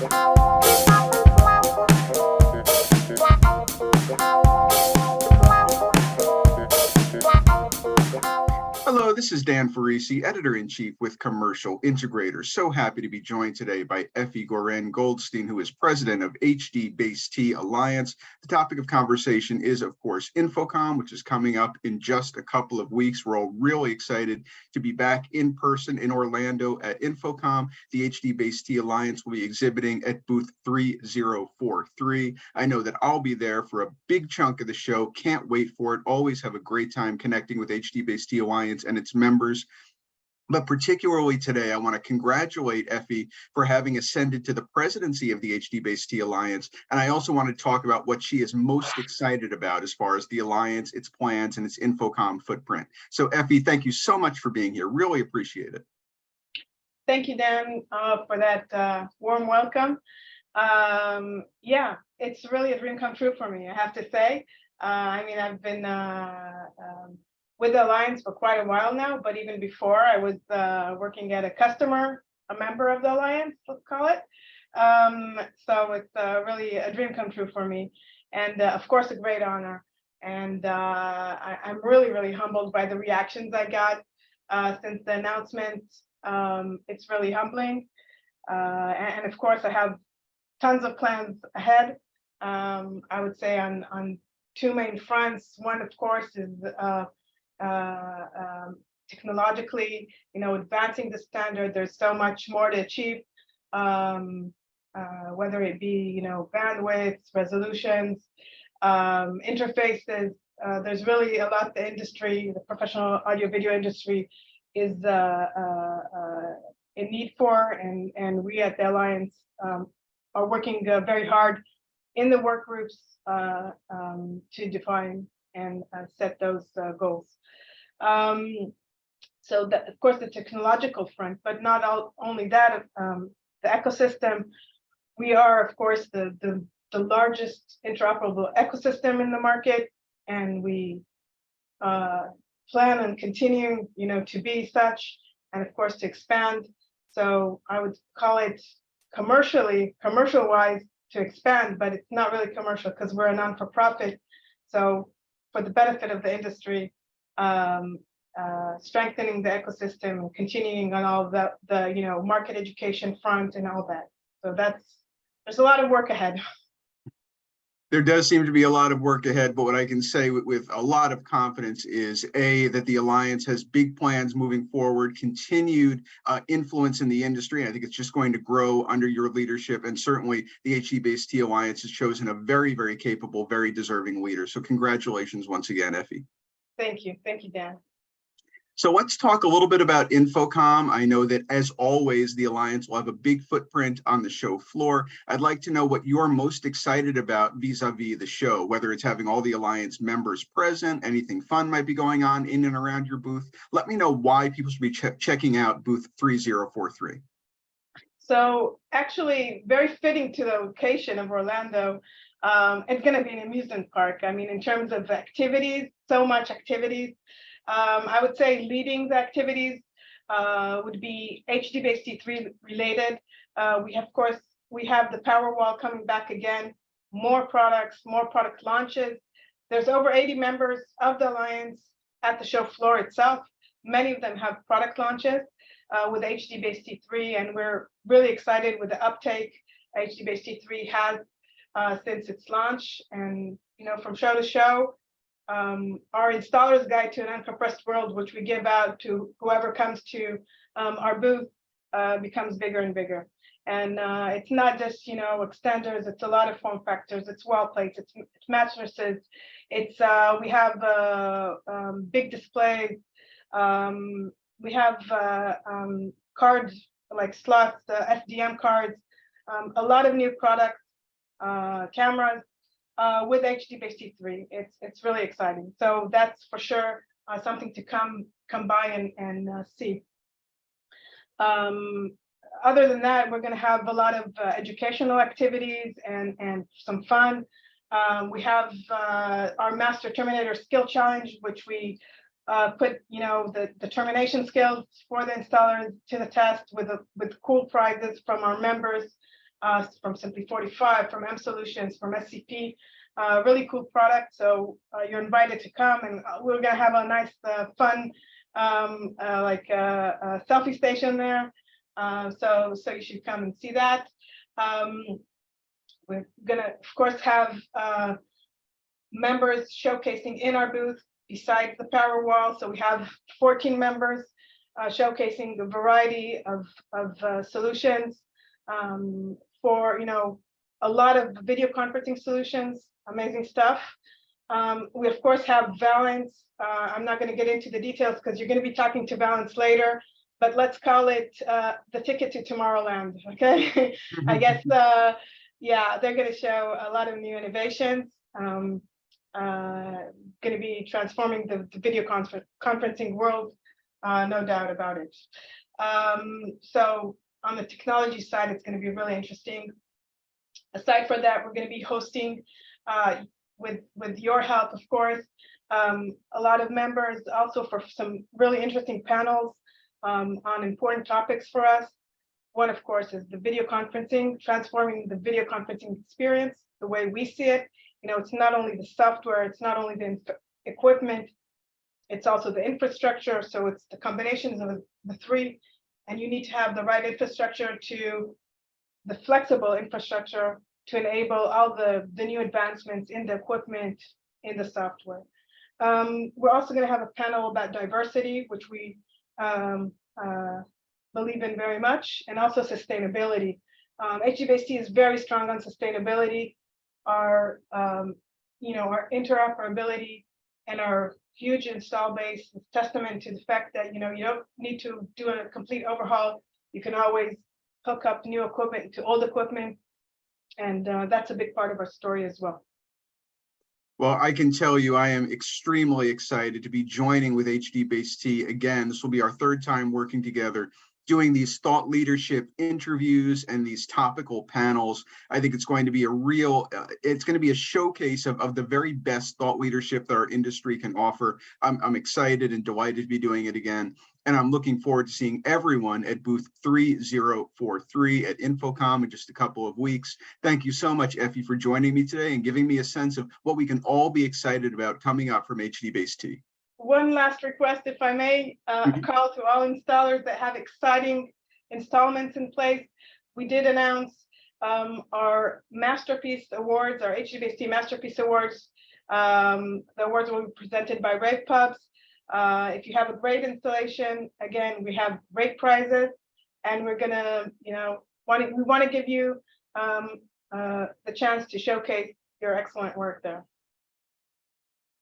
Hello, this is Dan Farisi, Editor-in-Chief with Commercial Integrator. So happy to be joined today by Effi Goren-Goldstein, who is President of HDBaseT Alliance. The topic of conversation is, of course, InfoComm, which is coming up in just a couple of weeks. We're all really excited to be back in person in Orlando at InfoComm. The HDBaseT Alliance will be exhibiting at booth 3043. I know that I'll be there for a big chunk of the show. Can't wait for it. Always have a great time connecting with HDBaseT Alliance and its members. But particularly today, I want to congratulate Effi for having ascended to the presidency of the HDBaseT Alliance. And I also want to talk about what she is most excited about as far as the Alliance, its plans, and its InfoComm footprint. So Effi, thank you so much for being here. Really appreciate it. Thank you, Dan, for that warm welcome. Yeah, it's really a dream come true for me, I have to say. I mean, I've been with the Alliance for quite a while now, but even before I was working at a member of the Alliance, let's call it. So it's really a dream come true for me. And of course, a great honor. And I'm really, really humbled by the reactions I got since the announcement. It's really humbling. And of course, I have tons of plans ahead. I would say on two main fronts. One, of course, is technologically, advancing the standard. There's so much more to achieve, whether it be, bandwidths, resolutions, interfaces. There's really a lot the industry, the professional audio video industry is in need for, and we at the Alliance are working very hard in the work groups to define and set those goals. So that, of course, the technological front, but not only that, the ecosystem. We are, of course, the largest interoperable ecosystem in the market, and we plan on continuing, to be such, and of course to expand. So I would call it commercial-wise to expand, but it's not really commercial because we're a non-for-profit. So for the benefit of the industry, strengthening the ecosystem and continuing on all the market education front and all that. So there's a lot of work ahead. There does seem to be a lot of work ahead, but what I can say with a lot of confidence is that the Alliance has big plans moving forward, continued influence in the industry. I think it's just going to grow under your leadership, and certainly the HDBaseT Alliance has chosen a very, very capable, very deserving leader. So congratulations once again, Effi. Thank you, Dan. So let's talk a little bit about InfoComm. I know that, as always, the Alliance will have a big footprint on the show floor. I'd like to know what you're most excited about vis-a-vis the show, whether it's having all the Alliance members present, anything fun might be going on in and around your booth. Let me know why people should be checking out booth 3043. So actually, very fitting to the location of Orlando, it's going to be an amusement park. I mean, in terms of activities, so much activities. I would say leading the activities would be HDBaseT 3 related. We have the Powerwall coming back again, more products, more product launches. There's over 80 members of the Alliance at the show floor itself. Many of them have product launches with HDBaseT 3, and we're really excited with the uptake HDBaseT 3 has since its launch. And from show to show, our installer's guide to an uncompressed world, which we give out to whoever comes to our booth, becomes bigger and bigger. And it's not just extenders; it's a lot of form factors. It's wall plates, it's mattresses. It's we have big displays. We have cards like slots, FDM cards. A lot of new products, cameras. With HDBaseT 3, it's really exciting. So that's for sure something to come by and see. Other than that, we're going to have a lot of educational activities and some fun. We have our Master Terminator Skill Challenge, which we put the termination skills for the installers to the test with cool prizes from our members. from Simply 45, from M Solutions, from SCP. Really cool product. So you're invited to come, and we're gonna have a nice, fun, selfie station there. So you should come and see that. We're gonna, of course, have members showcasing in our booth besides the power wall. So we have 14 members showcasing a variety of solutions for, a lot of video conferencing solutions, amazing stuff. We of course have Valence. I'm not going to get into the details because you're going to be talking to Valence later, but let's call it the ticket to Tomorrowland. Okay, I guess yeah, they're going to show a lot of new innovations. Going to be transforming the video conferencing world, no doubt about it. So on the technology side, it's going to be really interesting. Aside from that, we're going to be hosting, with your help, of course, a lot of members also for some really interesting panels on important topics for us. One, of course, is the video conferencing, transforming the video conferencing experience the way we see it. It's not only the software, it's not only the equipment, it's also the infrastructure. So it's the combinations of the three, and you need to have the right infrastructure, the flexible infrastructure to enable all the new advancements in the equipment, in the software. We're also going to have a panel about diversity, which we believe in very much, and also sustainability. HDBaseT is very strong on sustainability. Our interoperability and our huge install base is testament to the fact that you don't need to do a complete overhaul. You can always hook up new equipment to old equipment, and that's a big part of our story as well. Well, I can tell you I am extremely excited to be joining with HDBaseT again. This will be our third time working together, doing these thought leadership interviews and these topical panels. I think it's going to be it's going to be a showcase of the very best thought leadership that our industry can offer. I'm excited and delighted to be doing it again. And I'm looking forward to seeing everyone at booth 3043 at InfoComm in just a couple of weeks. Thank you so much, Effi, for joining me today and giving me a sense of what we can all be excited about coming up from HDBaseT. One last request, if I may, a call to all installers that have exciting installments in place. We did announce our Masterpiece Awards, our HDBaseT Masterpiece Awards. The awards will be presented by Rave Pubs. If you have a great installation, again, we have great prizes, and we're gonna, we want to give you the chance to showcase your excellent work there.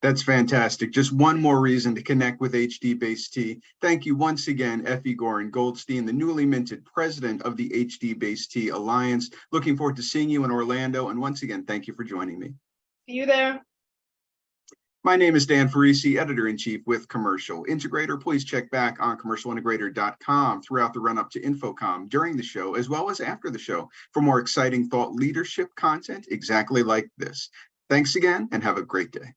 That's fantastic. Just one more reason to connect with HDBaseT. Thank you once again, Effi Goren-Goldstein, the newly minted president of the HDBaseT Alliance. Looking forward to seeing you in Orlando. And once again, thank you for joining me. See you there. My name is Dan Farisi, editor-in-chief with Commercial Integrator. Please check back on commercialintegrator.com throughout the run-up to InfoComm during the show, as well as after the show, for more exciting thought leadership content exactly like this. Thanks again, and have a great day.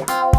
Wow.